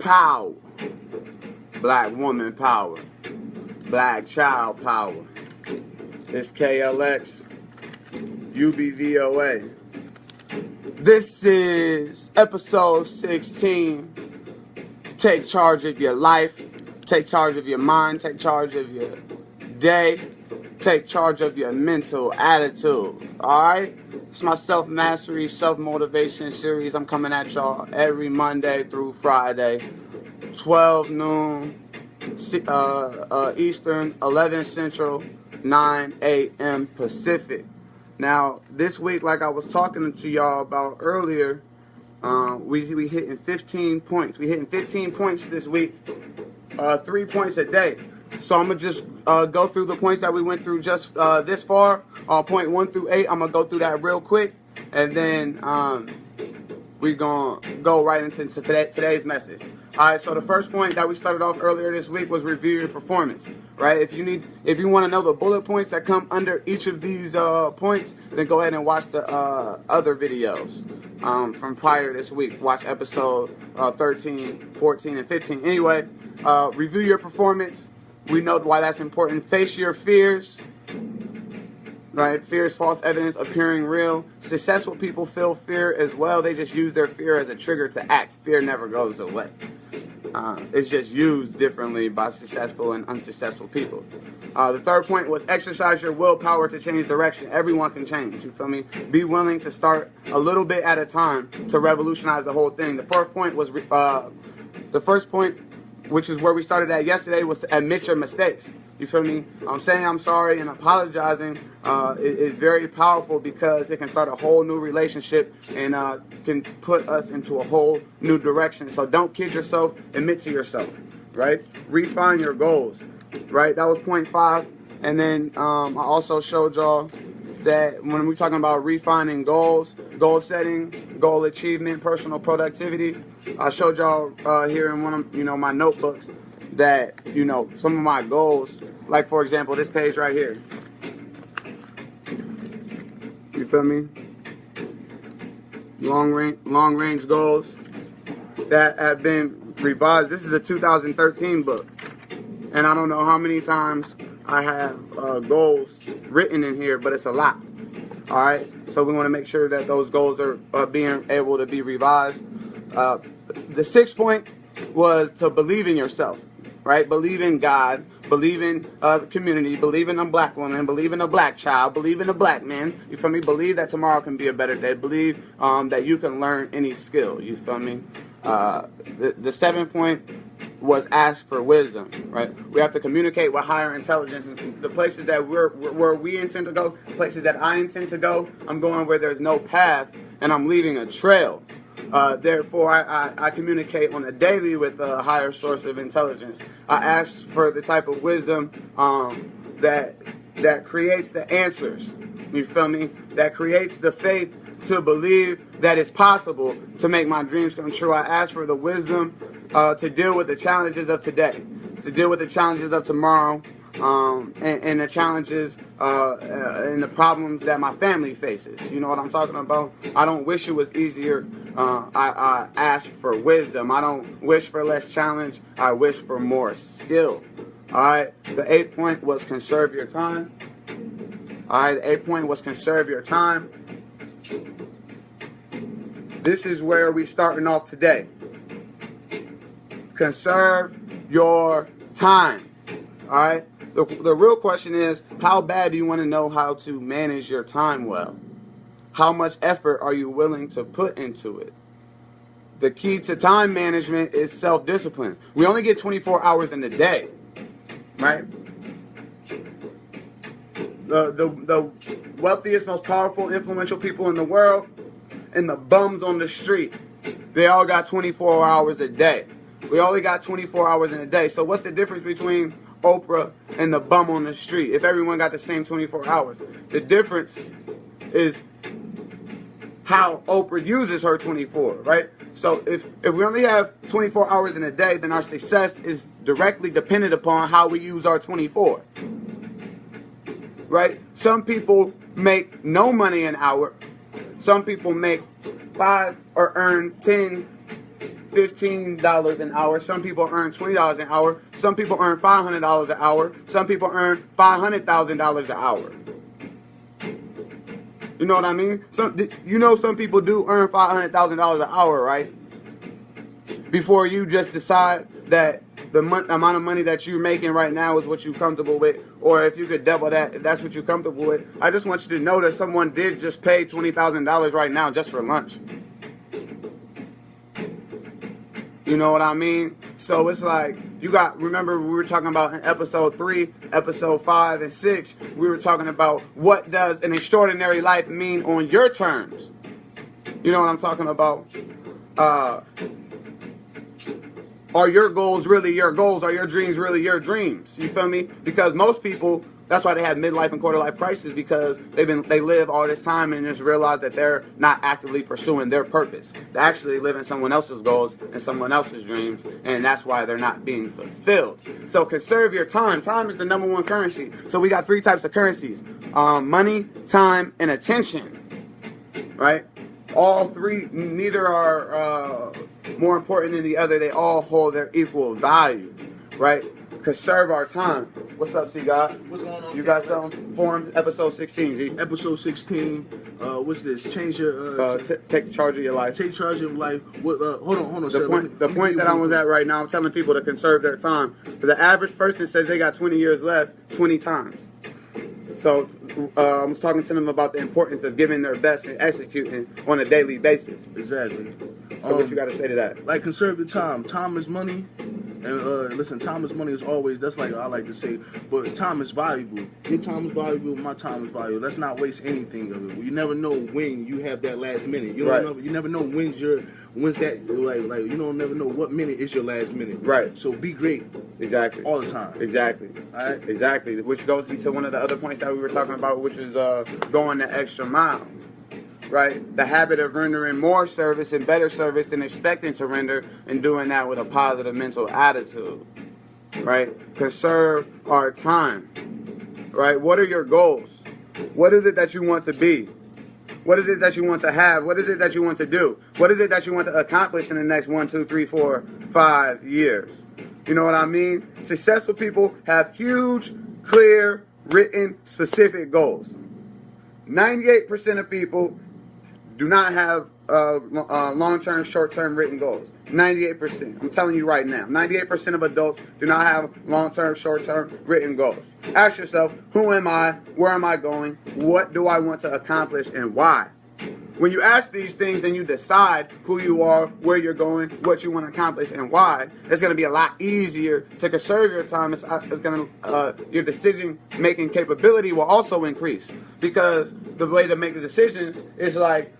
power, black woman power, black child power. It's KLX, UBVOA. This is episode 16. Take charge of your life, take charge of your mind, take charge of your day, take charge of your mental attitude. Alright? It's my self-mastery, self-motivation series. I'm coming at y'all every Monday through Friday, 12 noon Eastern, 11 Central, 9 a.m. Pacific. Now, this week, like I was talking to y'all about earlier, we hitting 15 points. We hitting 15 points this week, 3 points a day. So I'm going to just go through the points that we went through just this far, point 1 through 8. I'm going to go through that real quick, and then we're going to go right into today's message. All right, so the first point that we started off earlier this week was review your performance, right? If you want to know the bullet points that come under each of these points, then go ahead and watch the other videos from prior this week. Watch episode 13, 14, and 15. Anyway, review your performance. We know why that's important. Face your fears. Right? Fear is false evidence appearing real. Successful people feel fear as well. They just use their fear as a trigger to act. Fear never goes away. It's just used differently by successful and unsuccessful people. The third point was exercise your willpower to change direction. Everyone can change. You feel me? Be willing to start a little bit at a time to revolutionize the whole thing. The fourth point was the first point, which is where we started at yesterday, was to admit your mistakes. You feel me? Saying I'm sorry and apologizing is very powerful because it can start a whole new relationship and can put us into a whole new direction. So don't kid yourself. Admit to yourself, right? Refine your goals, right? That was point 5. And then I also showed y'all that when we're talking about refining goals, goal setting, goal achievement, personal productivity, I showed y'all here in one of my notebooks that some of my goals, like for example this page right here, you feel me, long range goals that have been revised. This is a 2013 book, and I don't know how many times I have goals written in here, but it's a lot. All right, so we want to make sure that those goals are being able to be revised. The sixth point was to believe in yourself. Right? Believe in God, believe in the community, believe in a black woman, believe in a black child, believe in a black man. You feel me? Believe that tomorrow can be a better day. Believe that you can learn any skill. You feel me? The seventh point was ask for wisdom. Right? We have to communicate with higher intelligence. And the places that where we intend to go, places that I intend to go, I'm going where there's no path and I'm leaving a trail. Therefore, I communicate on a daily with a higher source of intelligence. I ask for the type of wisdom that creates the answers. You feel me? That creates the faith to believe that it's possible to make my dreams come true. I ask for the wisdom to deal with the challenges of today, to deal with the challenges of tomorrow, and the challenges and the problems that my family faces. You know what I'm talking about? I don't wish it was easier. I ask for wisdom. I don't wish for less challenge. I wish for more skill. All right. The eighth point was conserve your time. All right. The eighth point was conserve your time. This is where we starting off today. Conserve your time. All right. The real question is, how bad do you want to know how to manage your time well? How much effort are you willing to put into it? The key to time management is self-discipline. We only get 24 hours in a day, right? The wealthiest, most powerful, influential people in the world and the bums on the street, they all got 24 hours a day. We only got 24 hours in a day. So what's the difference between Oprah and the bum on the street if everyone got the same 24 hours? The difference is how Oprah uses her 24, right? So if we only have 24 hours in a day, then our success is directly dependent upon how we use our 24, right? Some people make no money an hour. Some people make 5 or earn 10, $15 an hour. Some people earn $20 an hour. Some people earn $500 an hour. Some people earn $500,000 an hour. You know what I mean? Some people do earn $500,000 an hour, right? Before you just decide that the amount of money that you're making right now is what you're comfortable with, or if you could double that, if that's what you're comfortable with. I just want you to know that someone did just pay $20,000 right now just for lunch. You know what I mean? So it's like, remember we were talking about in episode 3, episode 5, and 6, we were talking about what does an extraordinary life mean on your terms. You know what I'm talking about? Are your goals really your goals? Are your dreams really your dreams? You feel me? Because most people, that's why they have midlife and quarter life crisis, because they live all this time and just realize that they're not actively pursuing their purpose. They're actually living someone else's goals and someone else's dreams, and that's why they're not being fulfilled. So conserve your time. Time is the number one currency. So we got 3 types of currencies: money, time, and attention. Right? All 3, neither are more important than the other. They all hold their equal value. Right? Conserve our time. What's up, C God? What's going on? You got something for him? Episode 16, G. Episode 16. What's this? Change your. Take charge of your life. Take charge of your life. What? Hold on, The point that I was at right now, I'm telling people to conserve their time. The average person says they got 20 years left 20 times. So I was talking to them about the importance of giving their best and executing on a daily basis. Exactly. So what you got to say to that? Like, conserve your time. Time is money. And listen, time is money as always. That's like I like to say. But time is valuable. Your time is valuable. My time is valuable. Let's not waste anything of it. You never know when you have that last minute. You don't know, you never know when's that like you don't never know what minute is your last minute. Right. So be great. Exactly. All the time. Exactly. All right. Exactly. Which goes into one of the other points that we were talking about, which is going the extra mile. Right? The habit of rendering more service and better service than expecting to render, and doing that with a positive mental attitude. Right? Conserve our time. Right? What are your goals? What is it that you want to be? What is it that you want to have? What is it that you want to do? What is it that you want to accomplish in the next 1, 2, 3, 4, 5 years? You know what I mean? Successful people have huge, clear, written, specific goals. 98% of people do not have long-term, short-term written goals. 98%. I'm telling you right now. 98% of adults do not have long-term, short-term written goals. Ask yourself, who am I? Where am I going? What do I want to accomplish, and why? When you ask these things and you decide who you are, where you're going, what you want to accomplish, and why, it's going to be a lot easier to conserve your time. It's going to your decision-making capability will also increase, because the way to make the decisions is like,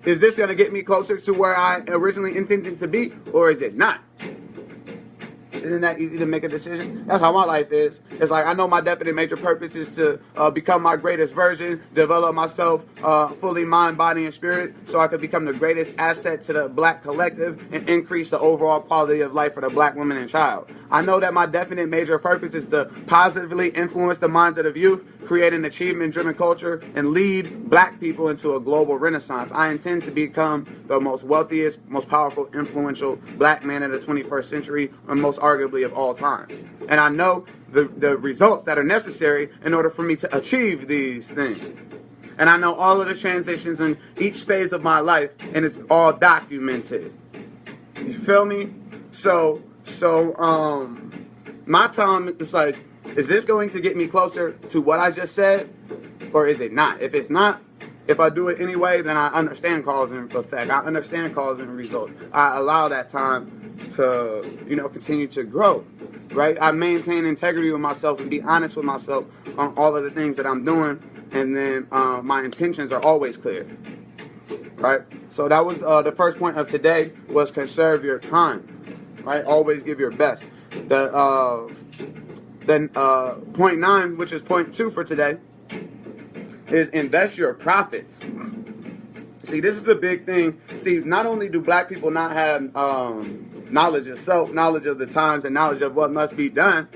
is this going to get me closer to where I originally intended to be, or is it not? Isn't that easy to make a decision? That's how my life is. It's like, I know my definite major purpose is to become my greatest version, develop myself fully mind, body, and spirit, so I could become the greatest asset to the black collective and increase the overall quality of life for the black woman and child. I know that my definite major purpose is to positively influence the minds of the youth, create an achievement-driven culture, and lead black people into a global renaissance. I intend to become the most wealthiest, most powerful, influential black man of the 21st century, and most arguably of all time. And I know the results that are necessary in order for me to achieve these things. And I know all of the transitions in each phase of my life, and it's all documented. You feel me? So my time is like, is this going to get me closer to what I just said, or is it not? If it's not, if I do it anyway, then I understand cause and effect. I understand cause and results. I allow that time to, continue to grow, right? I maintain integrity with myself and be honest with myself on all of the things that I'm doing, and then my intentions are always clear, right? So that was the first point of today, was conserve your time, right? Always give your best. Then point 9, which is point 2 for today, is invest your profits. See, this is a big thing. See, not only do black people not have knowledge of self, knowledge of the times, and knowledge of what must be done,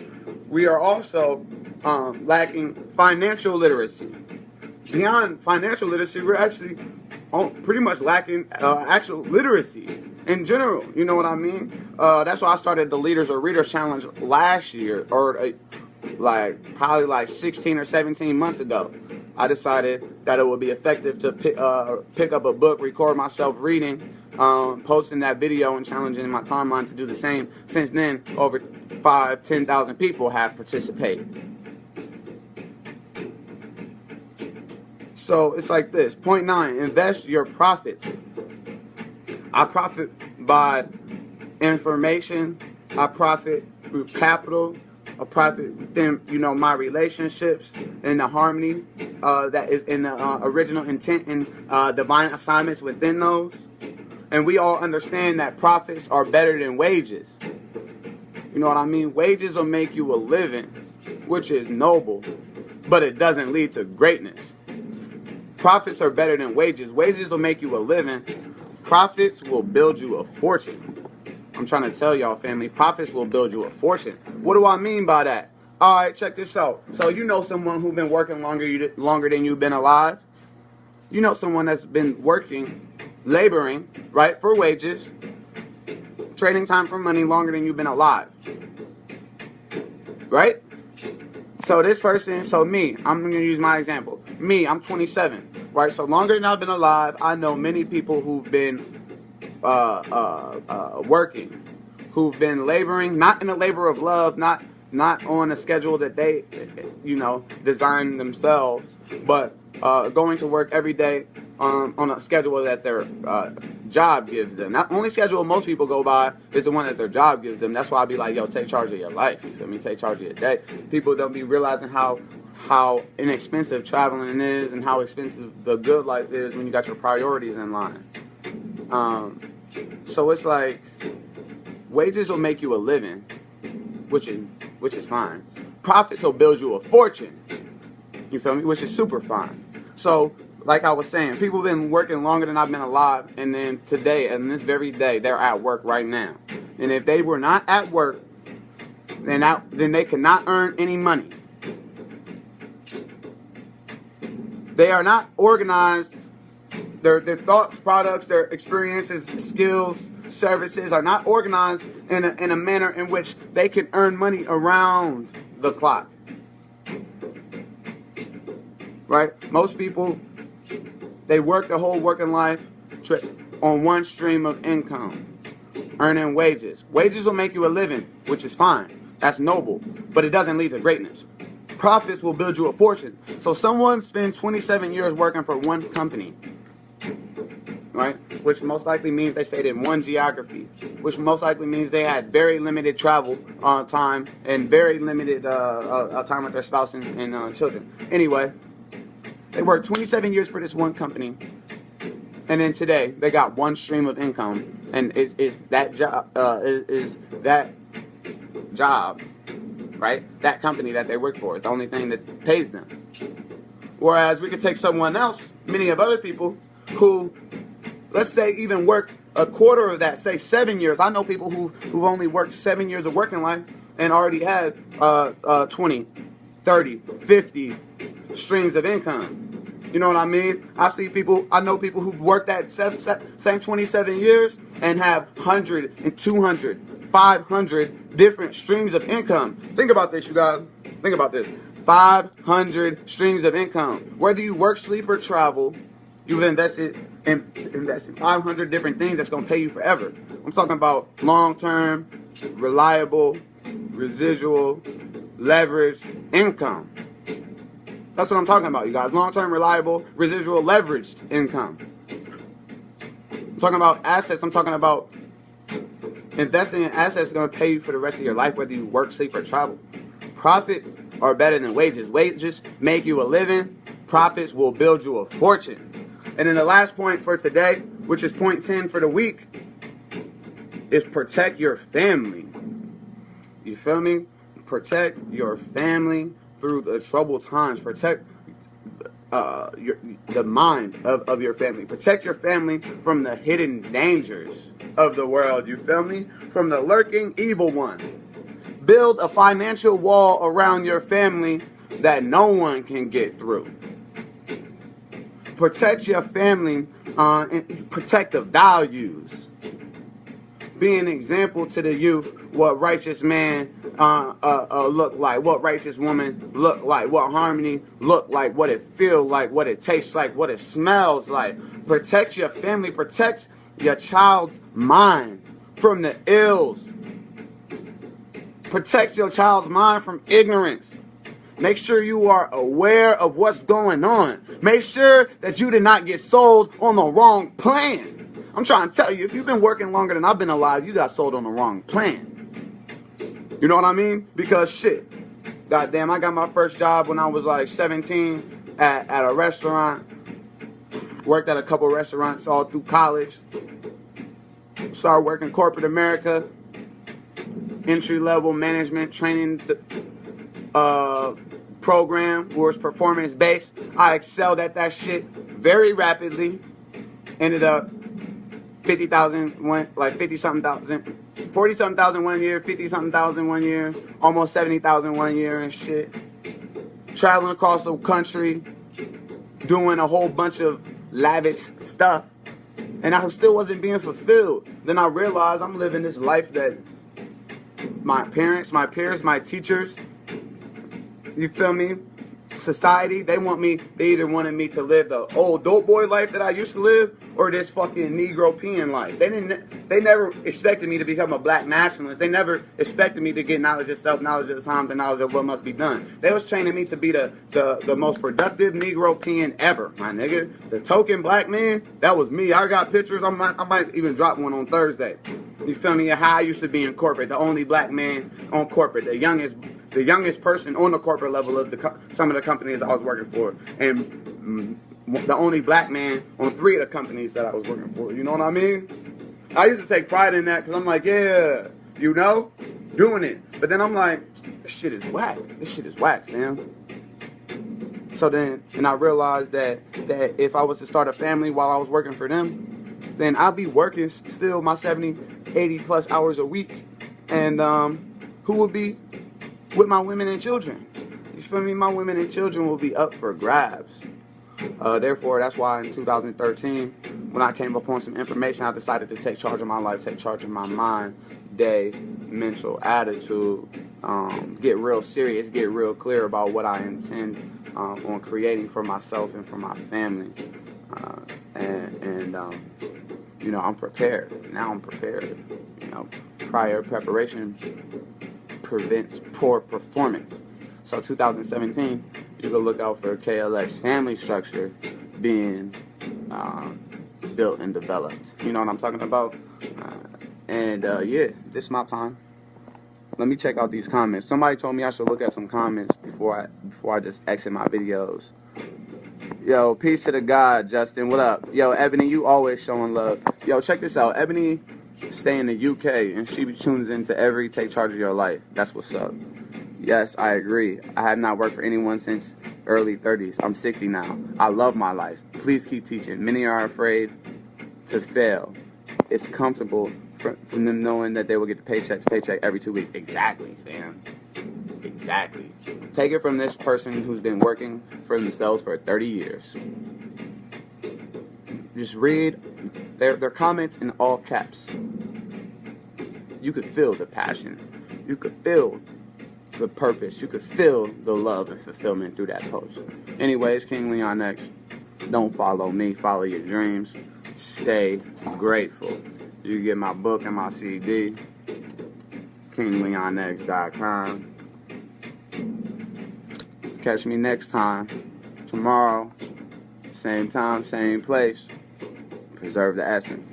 we are also lacking financial literacy. Beyond financial literacy, we're actually pretty much lacking actual literacy in general. You know what I mean? That's why I started the Leaders or Readers Challenge last year, or probably like 16 or 17 months ago. I decided that it would be effective to pick up a book, record myself reading, posting that video, and challenging my timeline to do the same. Since then, over 10,000 people have participated. So it's like this. Point 9, invest your profits. I profit by information. I profit through capital. I profit within, my relationships and the harmony that is in the original intent and divine assignments within those. And we all understand that profits are better than wages. You know what I mean? Wages will make you a living, which is noble, but it doesn't lead to greatness. Profits are better than wages. Wages will make you a living. Profits will build you a fortune. I'm trying to tell y'all, family, profits will build you a fortune. What do I mean by that? All right, check this out. So you know someone who's been working longer than you've been alive. You know someone that's been working, laboring, right, for wages, trading time for money longer than you've been alive. Right? So this person, me, I'm going to use my example. Me, I'm 27, right? So longer than I've been alive, I know many people who've been working, who've been laboring, not in a labor of love, not on a schedule that they, designed themselves, but going to work every day on a schedule that their job gives them. Not only schedule most people go by is the one that their job gives them. That's why I be like, yo, take charge of your life. You feel me? Take charge of your day. People don't be realizing how inexpensive traveling is and how expensive the good life is when you got your priorities in line. So it's like wages will make you a living, which is fine. Profits will build you a fortune. You feel me? Which is super fine. So, like I was saying, people have been working longer than I've been alive, and then today, and this very day, they're at work right now. And if they were not at work, then they cannot earn any money. They are not organized. Their thoughts, products, their experiences, skills, services are not organized in a manner in which they can earn money around the clock. Right? Most people, they work their whole working life on one stream of income, earning wages. Wages will make you a living, which is fine. That's noble, but it doesn't lead to greatness. Profits will build you a fortune. So someone spends 27 years working for one company, right? Which most likely means they stayed in one geography, which most likely means they had very limited travel time and very limited time with their spouse and children. Anyway, they worked 27 years for this one company, and then today they got one stream of income, and is that job, right? That company that they work for is the only thing that pays them. Whereas we could take someone else, many of other people who, let's say, even work a quarter of that, say 7 years. I know people who've only worked 7 years of working life and already had 20, 30, 50 streams of income. You know what I mean? I know people who've worked that same 27 years and have 100 and 200, 500 different streams of income. Think about this, you guys. Think about this. 500 streams of income. Whether you work, sleep, or travel, you've invested in 500 different things that's going to pay you forever. I'm talking about long-term, reliable, residual, leveraged income. That's what I'm talking about, you guys. Long-term, reliable, residual, leveraged income. I'm talking about assets. I'm talking about investing in assets going to pay you for the rest of your life, whether you work, sleep, or travel. Profits are better than wages. Wages make you a living. Profits will build you a fortune. And then the last point for today, which is point 10 for the week, is protect your family. You feel me? Protect your family through the troubled times. Protect the mind of your family. Protect your family from the hidden dangers of the world. You feel me? From the lurking evil one. Build a financial wall around your family that no one can get through. Protect your family and protect the values. Be an example to the youth what righteous man look like, what righteous woman look like, what harmony look like, what it feel like, what it tastes like, what it smells like. Protect your family, protect your child's mind from the ills. Protect your child's mind from ignorance. Make sure you are aware of what's going on. Make sure that you did not get sold on the wrong plan. I'm trying to tell you, if you've been working longer than I've been alive, you got sold on the wrong plan. You know what I mean? Because shit, goddamn, I got my first job when I was like 17 at a restaurant. Worked at a couple restaurants all through college. Started working corporate America. Entry-level management training program was performance-based. I excelled at that shit very rapidly. Ended up 50,000 one, like 50-something thousand, 40-something thousand 1 year, 50-something thousand 1 year, almost 70,000 1 year and shit. Traveling across the country, doing a whole bunch of lavish stuff, and I still wasn't being fulfilled. Then I realized I'm living this life that my parents, my peers, my teachers, you feel me? Society, they either wanted me to live the old dope boy life that I used to live or this fucking Negro peon life. They never expected me to become a black nationalist. They never expected me to get knowledge of self, knowledge of the times, and knowledge of what must be done. They was training me to be the most productive Negro peon ever, my nigga. The token black man, that was me. I got pictures. I might even drop one on Thursday. You feel me? How I used to be in corporate, the only black man on corporate, the youngest person on the corporate level of some of the companies I was working for, and the only black man on 3 of the companies that I was working for. You know what I mean? I used to take pride in that because I'm like, yeah, you know, doing it. But then I'm like, this shit is whack. This shit is whack, fam. So then, and I realized that if I was to start a family while I was working for them, then I'd be working still my 70, 80 plus hours a week. And who would be with my women and children? You feel me? My women and children will be up for grabs. Therefore, that's why in 2013, when I came upon some information, I decided to take charge of my life, take charge of my mind, day, mental attitude, get real serious, get real clear about what I intend on creating for myself and for my family. You know, I'm prepared. Now I'm prepared. You know, prior preparation prevents poor performance. So 2017, you can look out for KLX family structure being built and developed. You know what I'm talking about? Yeah, this is my time. Let me check out these comments. Somebody told me I should look at some comments before I just exit my videos. Yo, peace to the God, Justin. What up? Yo, Ebony, you always showing love. Yo, check this out. Ebony stay in the UK, and she tunes into every Take Charge of Your Life. That's what's up. Yes, I agree. I have not worked for anyone since early 30s. I'm 60 now. I love my life. Please keep teaching. Many are afraid to fail. It's comfortable from them knowing that they will get the paycheck every 2 weeks. Exactly, fam. Exactly. Take it from this person who's been working for themselves for 30 years. Just read their comments in all caps. You could feel the passion. You could feel the purpose. You could feel the love and fulfillment through that post. Anyways, King Leon X, don't follow me. Follow your dreams. Stay grateful. You get my book and my CD. KingLeonX.com. Catch me next time. Tomorrow. Same time, same place. Preserve the essence.